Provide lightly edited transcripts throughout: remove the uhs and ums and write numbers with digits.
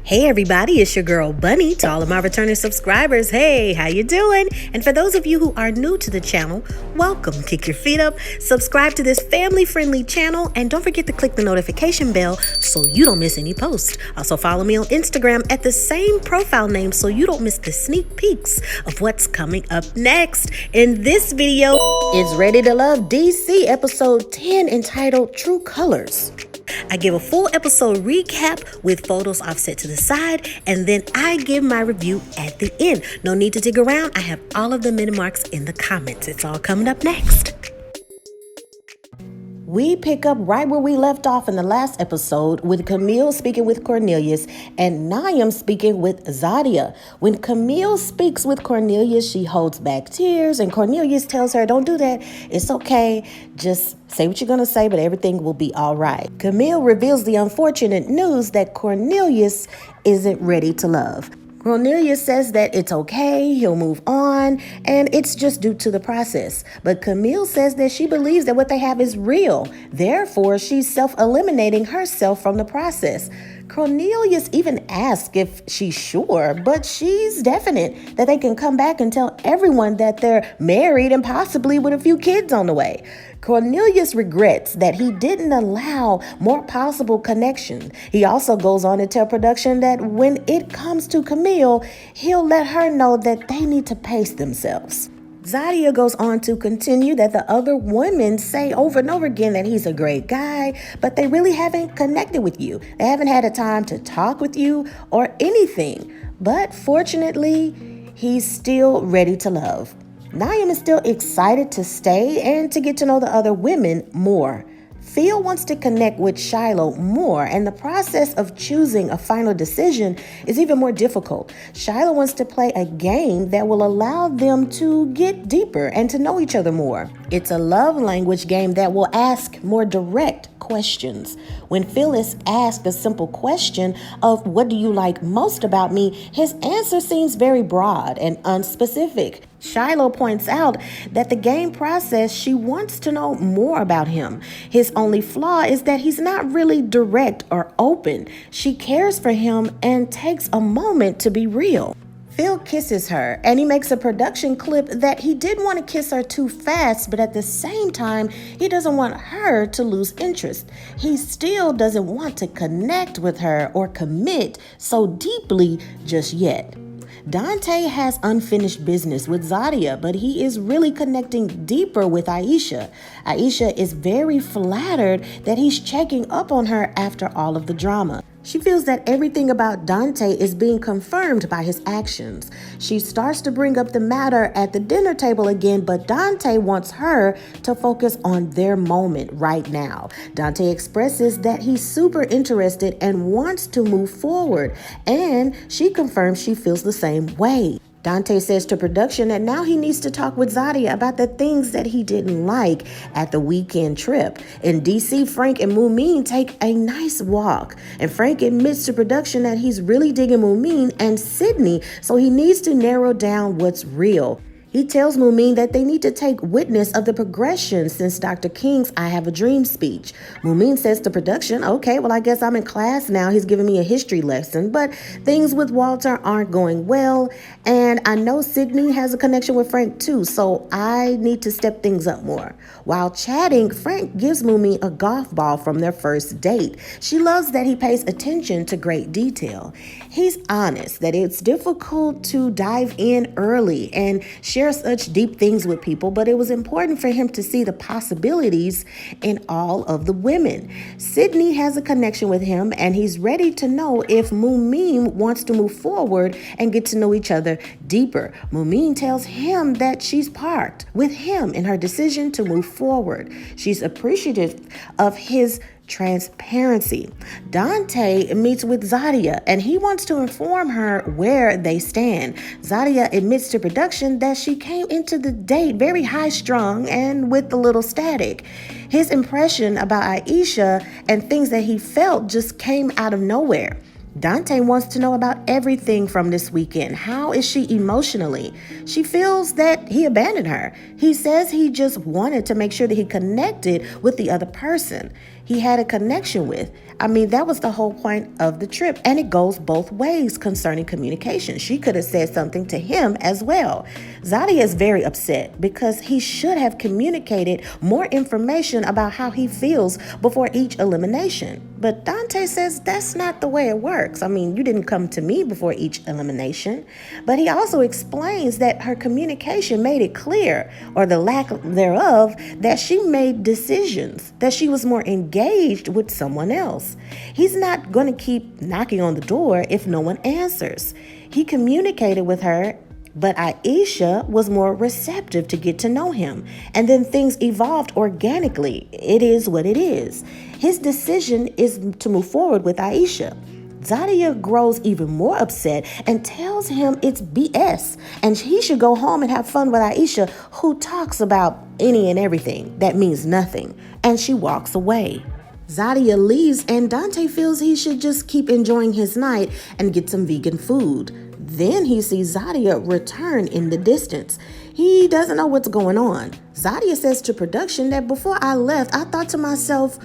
Hey everybody, it's your girl Bunny. To all of my returning subscribers, hey, how you doing? And for those of you who are new to the channel, welcome. Kick your feet up, subscribe to this family-friendly channel, and don't forget to click the notification bell so you don't miss any posts. Also follow me on Instagram at the same profile name so you don't miss the sneak peeks of what's coming up next. In this video, it's Ready to Love DC episode 10 entitled True Colors. I give a full episode recap with photos offset to the side, and then I give my review at the end. No need to dig around. I have all of the minute marks in the comments. It's all coming up next. We pick up right where we left off in the last episode with Camille speaking with Cornelius and Naim speaking with Zadia. When Camille speaks with Cornelius, she holds back tears and Cornelius tells her, "Don't do that. It's okay. Just say what you're going to say, but everything will be all right." Camille reveals the unfortunate news that Cornelius isn't ready to love. Cornelius says that it's okay, he'll move on, and it's just due to the process. But Camille says that she believes that what they have is real. Therefore, she's self-eliminating herself from the process. Cornelius even asks if she's sure, but she's definite that they can come back and tell everyone that they're married and possibly with a few kids on the way. Cornelius regrets that he didn't allow more possible connection. He also goes on to tell production that when it comes to Camille, he'll let her know that they need to pace themselves. Zadia goes on to continue that the other women say over and over again that he's a great guy, but they really haven't connected with you. They haven't had a time to talk with you or anything. But fortunately, he's still ready to love. Naim is still excited to stay and to get to know the other women more. Phil wants to connect with Shiloh more, and the process of choosing a final decision is even more difficult. Shiloh wants to play a game that will allow them to get deeper and to know each other more. It's a love language game that will ask more direct questions. When Phil is asked a simple question of "what do you like most about me?" his answer seems very broad and unspecific. Shiloh points out that the game process, she wants to know more about him. His only flaw is that he's not really direct or open. She cares for him and takes a moment to be real. Phil kisses her, and he makes a production clip that he didn't want to kiss her too fast, but at the same time, he doesn't want her to lose interest. He still doesn't want to connect with her or commit so deeply just yet. Dante has unfinished business with Zadia, but he is really connecting deeper with Aisha. Aisha is very flattered that he's checking up on her after all of the drama. She feels that everything about Dante is being confirmed by his actions. She starts to bring up the matter at the dinner table again, but Dante wants her to focus on their moment right now. Dante expresses that he's super interested and wants to move forward, and she confirms she feels the same way. Dante says to production that now he needs to talk with Zadia about the things that he didn't like at the weekend trip. In DC, Frank and Mumen take a nice walk, and Frank admits to production that he's really digging Mumen and Sidney, so he needs to narrow down what's real. He tells Mumen that they need to take witness of the progression since Dr. King's "I Have a Dream" speech. Mumen says to production, "Okay, well, I guess I'm in class now. He's giving me a history lesson, but things with Walter aren't going well, and I know Sidney has a connection with Frank too, so I need to step things up more." While chatting, Frank gives Mumen a golf ball from their first date. She loves that he pays attention to great detail. He's honest that it's difficult to dive in early and share such deep things with people, but it was important for him to see the possibilities in all of the women. Sidney has a connection with him, and he's ready to know if Mumen wants to move forward and get to know each other deeper. Mumen tells him that she's parked with him in her decision to move forward. She's appreciative of his transparency. Dante meets with Zadia, and he wants to inform her where they stand. Zadia admits to production that she came into the date very high-strung and with a little static. His impression about Aisha and things that he felt just came out of nowhere. Dante wants to know about everything from this weekend. How is she emotionally? She feels that he abandoned her. He says he just wanted to make sure that he connected with the other person. he had a connection with. I mean, that was the whole point of the trip. And it goes both ways concerning communication. She could have said something to him as well. Zadia is very upset because he should have communicated more information about how he feels before each elimination. But Dante says that's not the way it works. I mean, you didn't come to me before each elimination. But he also explains that her communication made it clear, or the lack thereof, that she made decisions, that she was more engaged with someone else. He's not going to keep knocking on the door if no one answers. He communicated with her, but Aisha was more receptive to get to know him. And then things evolved organically. It is what it is. His decision is to move forward with Aisha. Zadia grows even more upset and tells him it's BS and he should go home and have fun with Aisha, who talks about any and everything that means nothing. And she walks away. Zadia leaves and Dante feels he should just keep enjoying his night and get some vegan food. Then he sees Zadia return in the distance. He doesn't know what's going on. Zadia says to production that before I left, I thought to myself,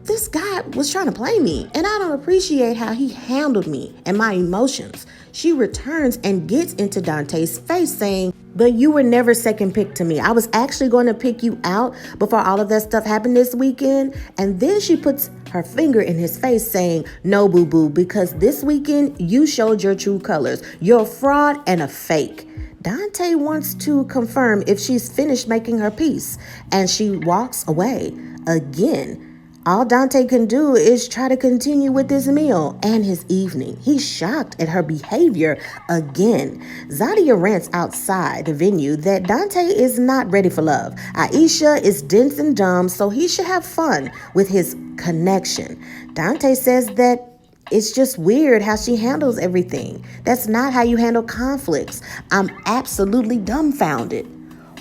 this guy was trying to play me, and I don't appreciate how he handled me and my emotions. She returns and gets into Dante's face saying, but you were never second pick to me. I was actually going to pick you out before all of that stuff happened this weekend. And then she puts her finger in his face saying, no, boo-boo, because this weekend you showed your true colors. You're a fraud and a fake. Dante wants to confirm if she's finished making her peace, and she walks away. Again, all Dante can do is try to continue with this meal and his evening. He's shocked at her behavior again. Zadia rants outside the venue that Dante is not ready for love. Aisha is dense and dumb, so he should have fun with his connection. Dante says that it's just weird how she handles everything. That's not how you handle conflicts. I'm absolutely dumbfounded.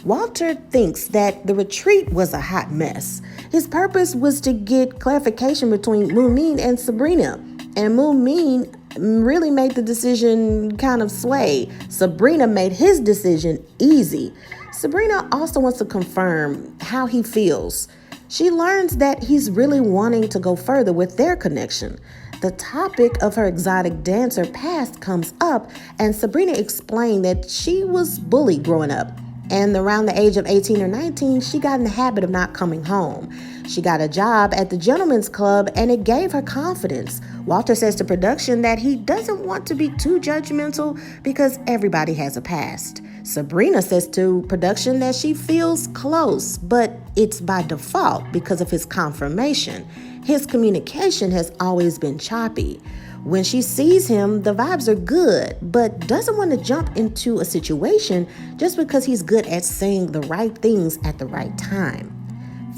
Walter thinks that the retreat was a hot mess. His purpose was to get clarification between Mumen and Sabrina, and Mumen really made the decision kind of sway. Sabrina made his decision easy. Sabrina also wants to confirm how he feels. She learns that he's really wanting to go further with their connection. The topic of her exotic dancer past comes up, and Sabrina explained that she was bullied growing up. And around the age of 18 or 19, she got in the habit of not coming home. She got a job at the gentleman's club, and it gave her confidence. Walter says to production that he doesn't want to be too judgmental because everybody has a past. Sabrina says to production that she feels close, but it's by default because of his confirmation. His communication has always been choppy. When she sees him, the vibes are good, but doesn't want to jump into a situation just because he's good at saying the right things at the right time.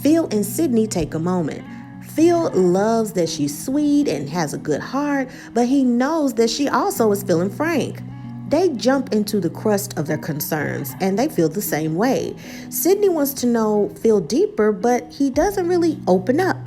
Phil and Sidney take a moment. Phil loves that she's sweet and has a good heart, but he knows that she also is feeling Frank. They jump into the crust of their concerns, and they feel the same way. Sidney wants to know Phil deeper, but he doesn't really open up.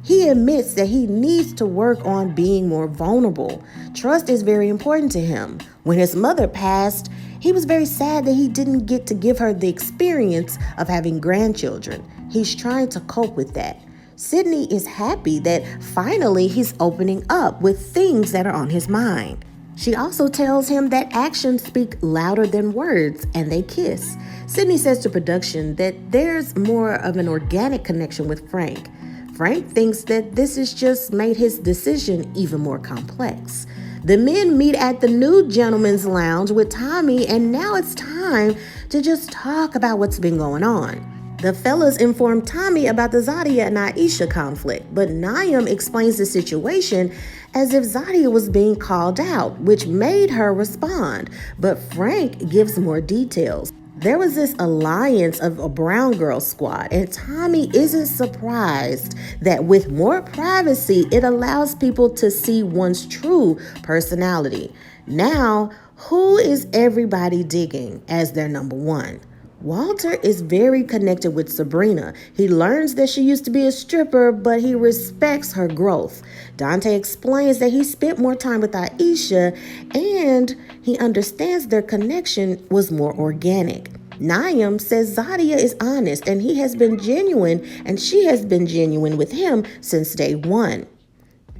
He admits that he needs to work on being more vulnerable. Trust is very important to him. When his mother passed, he was very sad that he didn't get to give her the experience of having grandchildren. He's trying to cope with that. Sidney is happy that finally he's opening up with things that are on his mind. She also tells him that actions speak louder than words, and they kiss. Sidney says to production that there's more of an organic connection with Frank. Frank thinks that this has just made his decision even more complex. The men meet at the new gentleman's lounge with Tommy, and now it's time to just talk about what's been going on. The fellas inform Tommy about the Zadia and Aisha conflict, but Naim explains the situation as if Zadia was being called out, which made her respond, but Frank gives more details. There was this alliance of a brown girl squad, and Tommy isn't surprised that with more privacy, it allows people to see one's true personality. Now, who is everybody digging as their number one? Walter is very connected with Sabrina. He learns that she used to be a stripper, but he respects her growth. Dante explains that he spent more time with Aisha, and he understands their connection was more organic. Naim says Zadia is honest and he has been genuine and she has been genuine with him since day one.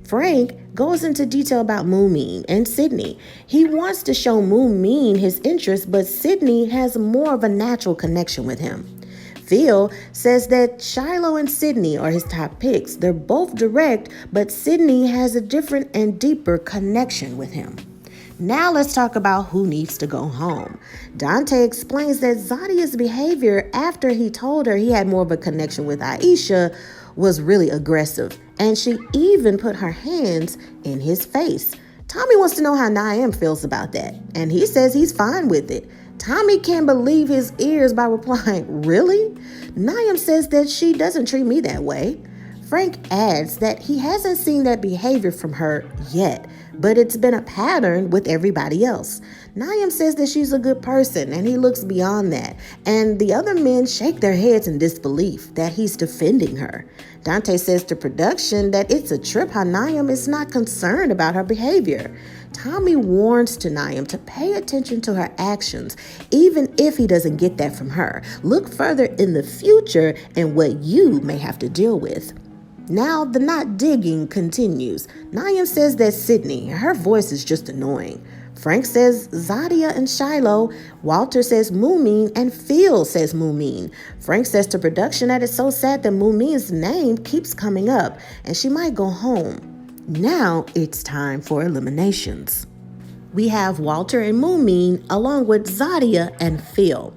Frank goes into detail about Mumen and Sidney. He wants to show Mumen his interest, but Sidney has more of a natural connection with him. Phil says that Shiloh and Sidney are his top picks. They're both direct, but Sidney has a different and deeper connection with him. Now let's talk about who needs to go home. Dante explains that Zadia's behavior after he told her he had more of a connection with Aisha was really aggressive, and she even put her hands in his face. Tommy wants to know how Naim feels about that, and he says he's fine with it. Tommy can't believe his ears by replying, "Really?" Naim says that she doesn't treat me that way. Frank adds that he hasn't seen that behavior from her yet, but it's been a pattern with everybody else. Naim says that she's a good person and he looks beyond that, and the other men shake their heads in disbelief that he's defending her. Dante says to production that it's a trip how Naim is not concerned about her behavior. Tommy warns to Naim to pay attention to her actions, even if he doesn't get that from her. Look further in the future and what you may have to deal with. Now, the not digging continues. Naim says that Sidney, her voice is just annoying. Frank says Zadia and Shiloh. Walter says Mumen, and Phil says Mumen. Frank says to production that it's so sad that Mumen's name keeps coming up, and she might go home. Now it's time for eliminations. We have Walter and Mumen along with Zadia and Phil.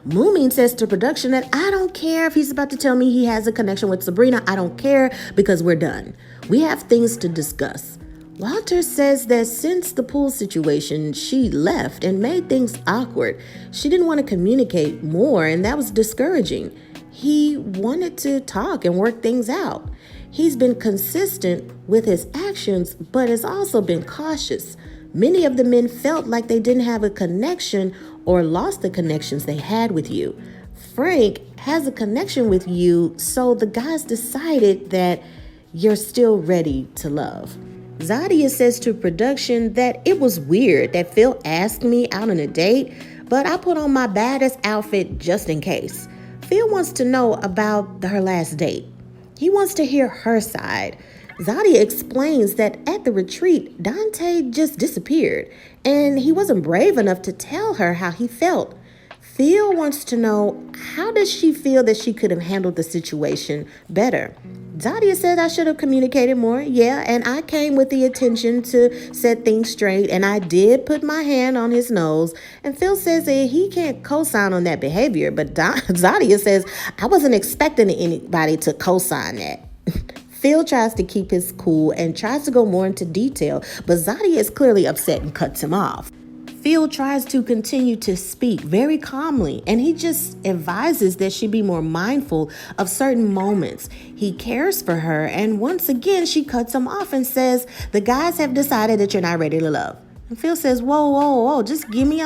Mumen says to production that I don't care if he's about to tell me he has a connection with Sabrina. I don't care because we're done. We have things to discuss. Walter says that since the pool situation, she left and made things awkward. She didn't want to communicate more, and that was discouraging. He wanted to talk and work things out. He's been consistent with his actions, but has also been cautious. Many of the men felt like they didn't have a connection or lost the connections they had with you. Frank has a connection with you, so the guys decided that you're still ready to love. Zadia says to production that it was weird that Phil asked me out on a date, but I put on my baddest outfit just in case. Phil wants to know about her last date. He wants to hear her side. Zadia explains that at the retreat, Dante just disappeared, and he wasn't brave enough to tell her how he felt. Phil wants to know, how does she feel that she could have handled the situation better? Zadia said I should have communicated more. Yeah, and I came with the intention to set things straight, and I did put my hand on his nose. And Phil says that he can't co-sign on that behavior, but Zadia says I wasn't expecting anybody to co-sign that. Phil tries to keep his cool and tries to go more into detail, but Zadia is clearly upset and cuts him off. Phil tries to continue to speak very calmly, and he just advises that she be more mindful of certain moments. He cares for her, and once again, she cuts him off and says, the guys have decided that you're not ready to love. And Phil says, whoa, just give me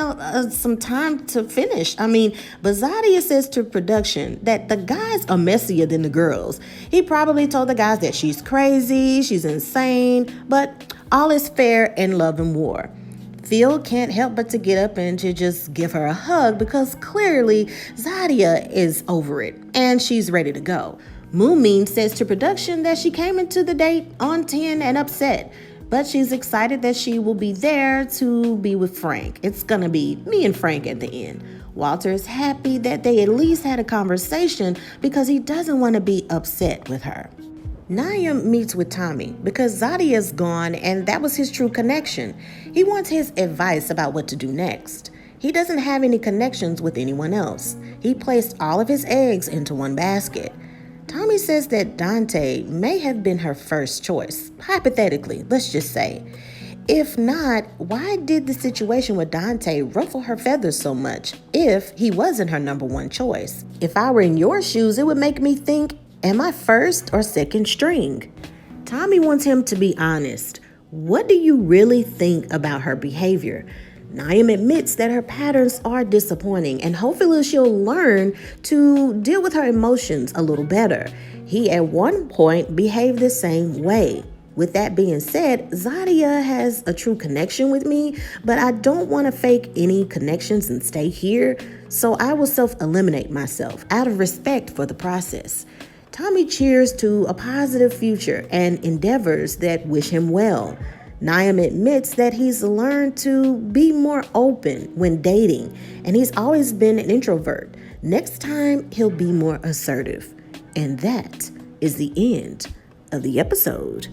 some time to finish. But Zadia says to production that the guys are messier than the girls. He probably told the guys that she's crazy, she's insane, but all is fair in love and war. Phil can't help but to get up and to just give her a hug because clearly Zadia is over it and she's ready to go. Mumen says to production that she came into the date on 10 and upset, but she's excited that she will be there to be with Frank. It's gonna be me and Frank at the end. Walter is happy that they at least had a conversation because he doesn't want to be upset with her. Naim meets with Tommy because Zadia's gone and that was his true connection. He wants his advice about what to do next. He doesn't have any connections with anyone else. He placed all of his eggs into one basket. Tommy says that Dante may have been her first choice. Hypothetically, let's just say. If not, why did the situation with Dante ruffle her feathers so much if he wasn't her number one choice? If I were in your shoes, it would make me think, am I first or second string? Tommy wants him to be honest. What do you really think about her behavior? Naim admits that her patterns are disappointing and hopefully she'll learn to deal with her emotions a little better. He at one point behaved the same way with that being said, Zadia has a true connection with me, but I don't want to fake any connections and stay here, so I will self-eliminate myself out of respect for the process. Tommy cheers to a positive future and endeavors that wish him well. Naim admits that he's learned to be more open when dating, and he's always been an introvert. Next time, he'll be more assertive. And that is the end of the episode.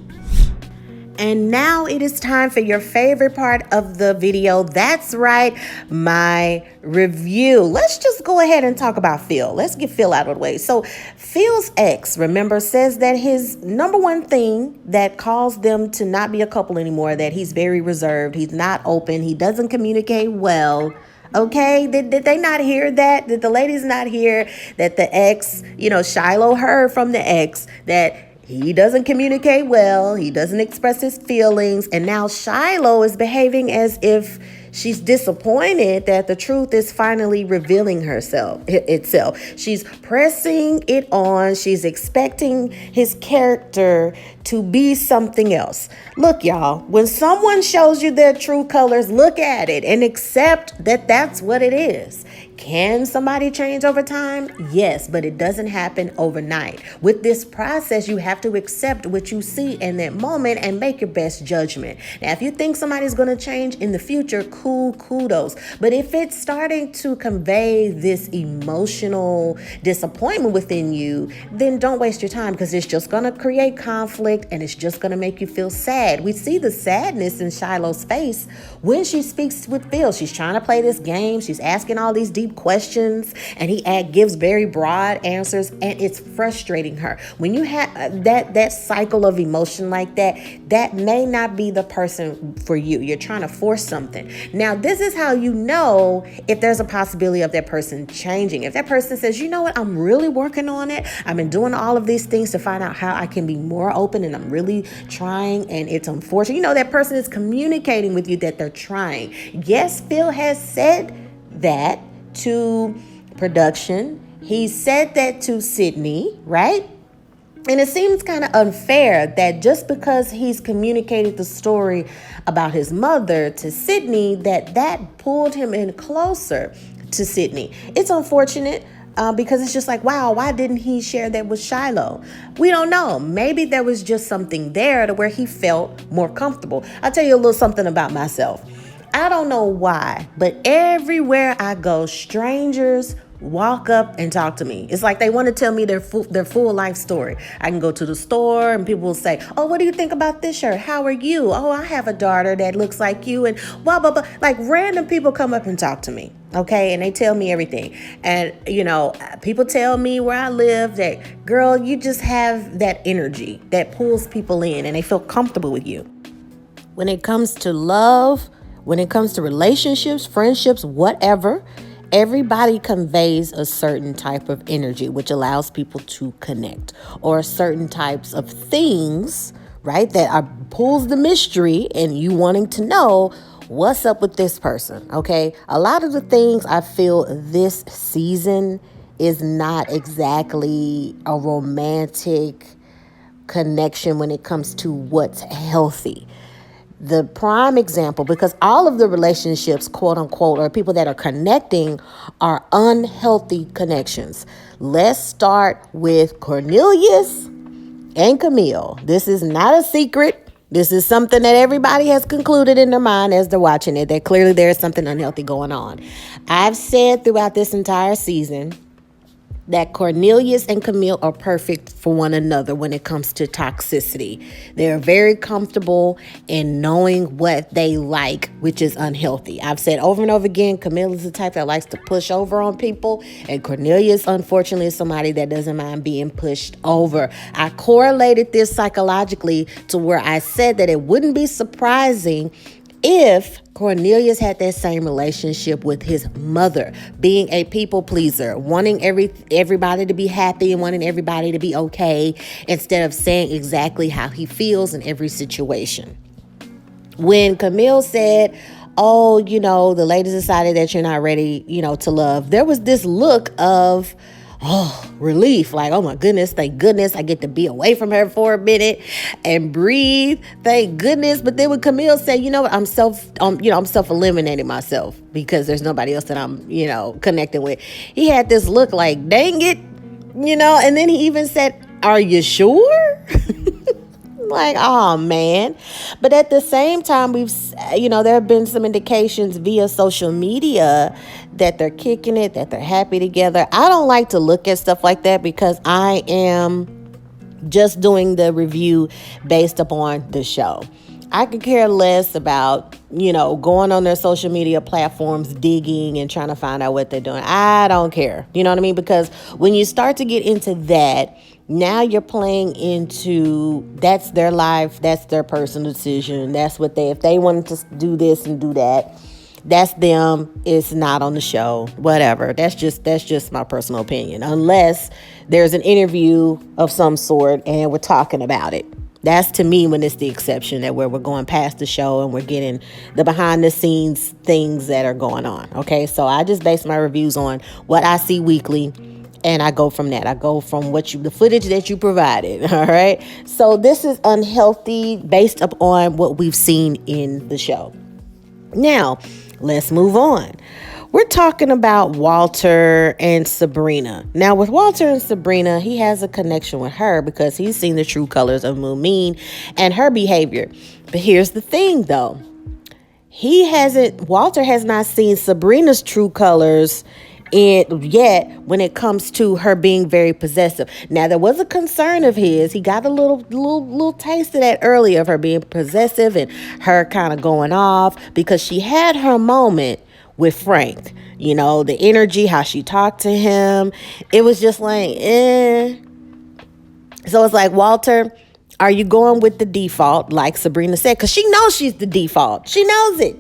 And now it is time for your favorite part of the video. That's right, my review. Let's just go ahead and talk about Phil. Let's get Phil out of the way. So Phil's ex, remember, says that his number one thing that caused them to not be a couple anymore, that he's very reserved, he's not open, he doesn't communicate well. Okay, did they not hear that? Did the ladies not hear that the ex, Shiloh heard from the ex that he doesn't communicate well, he doesn't express his feelings, and now Shiloh is behaving as if she's disappointed that the truth is finally revealing itself. She's pressing it on. She's expecting his character to be something else. Look, y'all, when someone shows you their true colors, look at it and accept that that's what it is. Can somebody change over time? Yes, but it doesn't happen overnight. With this process, you have to accept what you see in that moment and make your best judgment. Now, if you think somebody's going to change in the future, cool, kudos. But if it's starting to convey this emotional disappointment within you, then don't waste your time, because it's just going to create conflict and it's just going to make you feel sad. We see the sadness in Shiloh's face when she speaks with Phil. She's trying to play this game. She's asking all these deep questions, and he gives very broad answers, and it's frustrating her. When you have that cycle of emotion like that, that may not be the person for you. You're trying to force something. Now, this is how you know if there's a possibility of that person changing. If that person says, you know what, I'm really working on it. I've been doing all of these things to find out how I can be more open, and I'm really trying, and it's unfortunate. That person is communicating with you that they're trying. Yes, Phil has said that to production. He said that to Sidney, right? And it seems kind of unfair that just because he's communicated the story about his mother to Sidney, that pulled him in closer to Sidney. It's unfortunate because it's just like, wow, why didn't he share that with Shiloh? We don't know. Maybe there was just something there to where he felt more comfortable. I'll tell you a little something about myself. I don't know why, but everywhere I go, strangers walk up and talk to me. It's like they want to tell me their full life story. I can go to the store and people will say, oh, what do you think about this shirt? How are you? Oh, I have a daughter that looks like you, and blah, blah, blah. Like random people come up and talk to me. Okay. And they tell me everything. And, people tell me where I live that, girl, you just have that energy that pulls people in and they feel comfortable with you. When it comes to love, when it comes to relationships, friendships, whatever, everybody conveys a certain type of energy, which allows people to connect, or certain types of things, right, that pulls the mystery and you wanting to know what's up with this person, okay? A lot of the things I feel this season is not exactly a romantic connection when it comes to what's healthy. The prime example, because all of the relationships, quote unquote, or people that are connecting are unhealthy connections. Let's start with Cornelius and Camille. This is not a secret. This is something that everybody has concluded in their mind as they're watching it, that clearly there is something unhealthy going on. I've said throughout this entire season that Cornelius and Camille are perfect for one another when it comes to toxicity. They're very comfortable in knowing what they like, which is unhealthy. I've said over and over again, Camille is the type that likes to push over on people, and Cornelius, unfortunately, is somebody that doesn't mind being pushed over. I correlated this psychologically to where I said that it wouldn't be surprising if Cornelius had that same relationship with his mother, being a people pleaser, wanting everybody to be happy and wanting everybody to be okay, instead of saying exactly how he feels in every situation. When Camille said, oh, the ladies decided that you're not ready, to love, there was this look of, relief. Like, oh my goodness, thank goodness I get to be away from her for a minute and breathe. Thank goodness. But then when Camille said, you know what, I'm self-eliminating myself because there's nobody else that I'm, connecting with. He had this look like, dang it, and then he even said, are you sure? Like, oh man. But at the same time, there have been some indications via social media that they're kicking it, that they're happy together. I don't like to look at stuff like that because I am just doing the review based upon the show. I could care less about, going on their social media platforms, digging and trying to find out what they're doing. I don't care. You know what I mean? Because when you start to get into that, now you're playing into, that's their life, that's their personal decision. That's what if they wanted to do this and do that, that's them. It's not on the show, whatever. That's just my personal opinion. Unless there's an interview of some sort and we're talking about it. That's to me when it's the exception, that where we're going past the show and we're getting the behind the scenes things that are going on. Okay. So I just base my reviews on what I see weekly. And I go from that. I go from the footage that you provided. All right. So this is unhealthy based upon what we've seen in the show. Now, let's move on. We're talking about Walter and Sabrina. Now, with Walter and Sabrina, he has a connection with her because he's seen the true colors of Mumen and her behavior. But here's the thing, though. Walter has not seen Sabrina's true colors yet when it comes to her being very possessive. Now, there was a concern of his. He got a little taste of that earlier, of her being possessive and her kind of going off, because she had her moment with Frank. The energy, how she talked to him. It was just like, So it's like, Walter, are you going with the default, like Sabrina said? Because she knows she's the default. She knows it.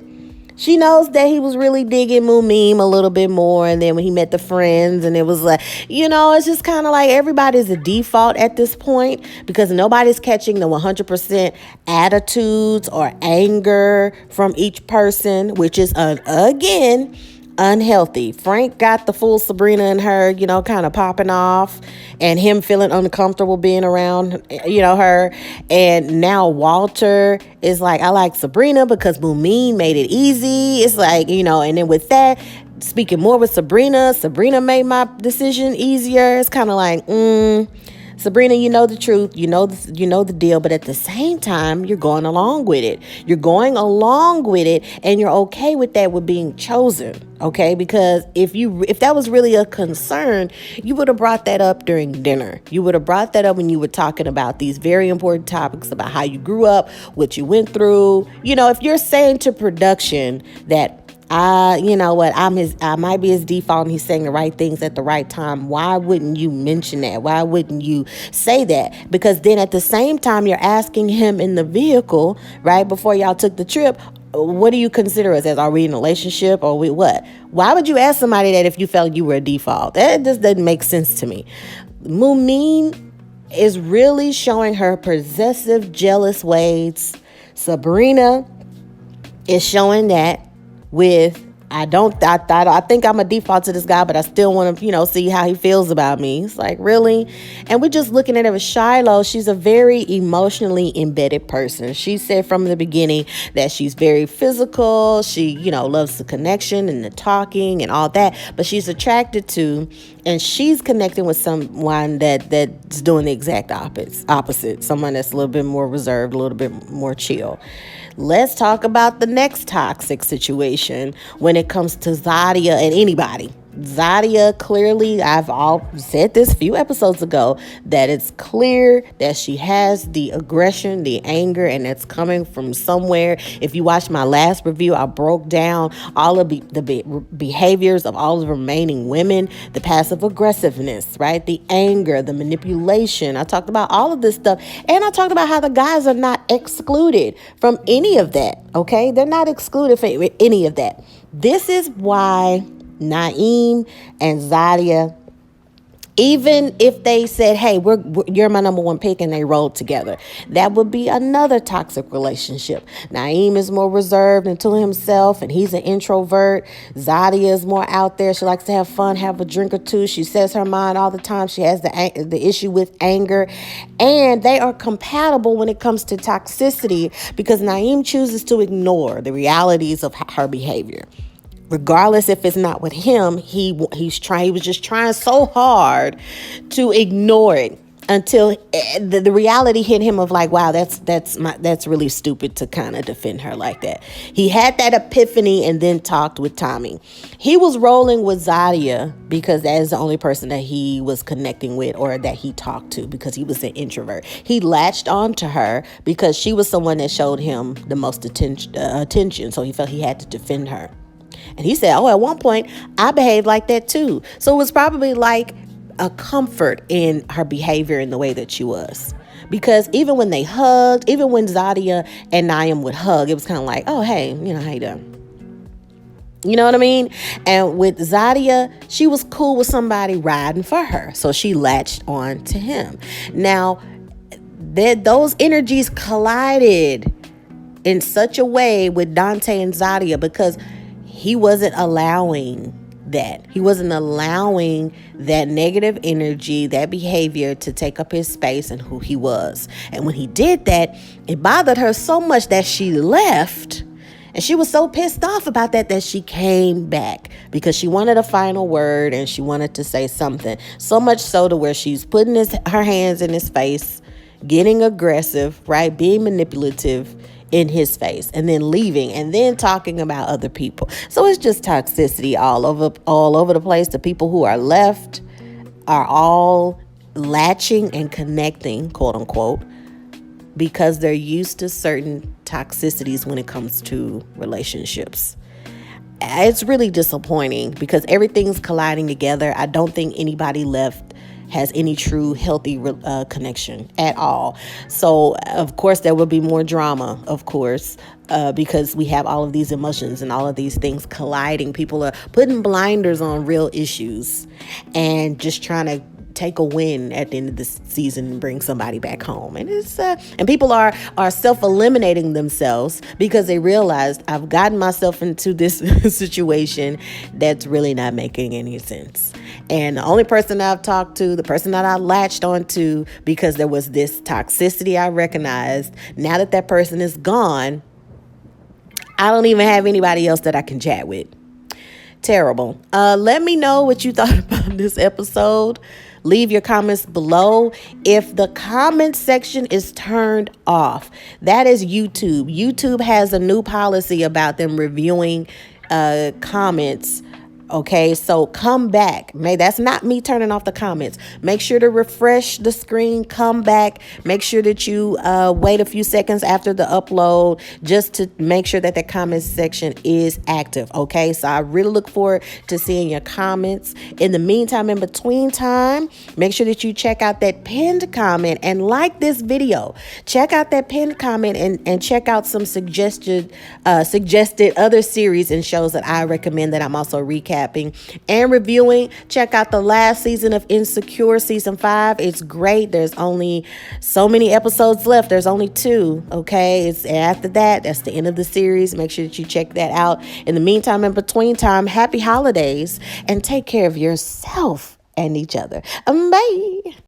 She knows that he was really digging Mumen a little bit more. And then when he met the friends, and it was like, it's just kind of like everybody's a default at this point because nobody's catching the 100% attitudes or anger from each person, which is, again, unhealthy. Frank got the full Sabrina and her, kind of popping off, and him feeling uncomfortable being around, her. And now Walter is like, I like Sabrina because Mumen made it easy. It's like, and then with that, speaking more with Sabrina made my decision easier. It's kind of like, Sabrina, you know the truth, you know the deal, but at the same time, you're going along with it. You're going along with it, and you're okay with that, with being chosen, okay? Because if that was really a concern, you would have brought that up during dinner. You would have brought that up when you were talking about these very important topics about how you grew up, what you went through. If you're saying to production that, I might be his default and he's saying the right things at the right time, why wouldn't you mention that? Why wouldn't you say that? Because then at the same time, you're asking him in the vehicle, right, before y'all took the trip, what do you consider us as? Are we in a relationship or we what? Why would you ask somebody that if you felt you were a default? That just doesn't make sense to me. Mumen is really showing her possessive, jealous ways. Sabrina is showing that with, I think I'm a default to this guy, but I still want to, see how he feels about me. It's like, really? And we're just looking at it with Shiloh. She's a very emotionally embedded person. She said from the beginning that she's very physical. She, loves the connection and the talking and all that, but she's attracted to, and she's connecting with someone that's doing the exact opposite. Someone that's a little bit more reserved, a little bit more chill. Let's talk about the next toxic situation when it comes to Zadia and anybody. Zadia, clearly, I've said this a few episodes ago, that it's clear that she has the aggression, the anger, and it's coming from somewhere. If you watch my last review, I broke down all of the behaviors of all the remaining women, the passive aggressiveness, right? The anger, the manipulation. I talked about all of this stuff, and I talked about how the guys are not excluded from any of that, okay? They're not excluded from any of that. This is why Naim and Zadia Even if they said, hey, you're my number one pick, and they rolled together, that would be another toxic relationship. Naim is more reserved and to himself, and he's an introvert. Zadia is more out there. She likes to have fun, have a drink or two. She says her mind all the time. She has the issue with anger. And they are compatible when it comes to toxicity, because Naim chooses to ignore the realities of her behavior. Regardless if it's not with him, he was just trying so hard to ignore it until the reality hit him of like, wow, that's really stupid to kind of defend her like that. He had that epiphany and then talked with Tommy. He was rolling with Zadia because that is the only person that he was connecting with or that he talked to, because he was an introvert. He latched on to her because she was someone that showed him the most attention, so he felt he had to defend her. And he said, oh, at one point, I behaved like that too. So it was probably like a comfort in her behavior in the way that she was. Because even when they hugged, even when Zadia and Naim would hug, it was kind of like, oh, hey, how you doing? You know what I mean? And with Zadia, she was cool with somebody riding for her. So she latched on to him. Now, those energies collided in such a way with Dante and Zadia, because he wasn't allowing that. He wasn't allowing that negative energy, that behavior to take up his space and who he was. And when he did that, it bothered her so much that she left. And she was so pissed off about that she came back because she wanted a final word and she wanted to say something. So much so to where she's putting her hands in his face, getting aggressive, right? Being manipulative in his face, and then leaving, and then talking about other people. So it's just toxicity all over the place. The people who are left are all latching and connecting, quote unquote, because they're used to certain toxicities when it comes to relationships. It's really disappointing because everything's colliding together. I don't think anybody left has any true healthy connection at all. So, of course, there will be more drama, of course, because we have all of these emotions and all of these things colliding. People are putting blinders on real issues and just trying to take a win at the end of the season and bring somebody back home. And it's and people are self-eliminating themselves because they realized, I've gotten myself into this situation that's really not making any sense. And the only person I've talked to, the person that I latched onto because there was this toxicity I recognized, now that person is gone, I don't even have anybody else that I can chat with. Terrible. Let me know what you thought about this episode. Leave your comments below. If the comment section is turned off, that is YouTube. YouTube has a new policy about them reviewing comments. Okay, so come back. That's not me turning off the comments. Make sure to refresh the screen, come back. Make sure that you wait a few seconds after the upload just to make sure that the comment section is active. Okay, so I really look forward to seeing your comments. In the meantime, in between time, make sure that you check out that pinned comment and like this video. Check out that pinned comment and check out some suggested other series and shows that I recommend that I'm also recapping and reviewing. Check out the last season of Insecure, season 5. It's great. There's only so many episodes left. There's only 2. Okay, it's after that's the end of the series. Make sure that you check that out. In the meantime, in between time, happy holidays and take care of yourself and each other. Bye.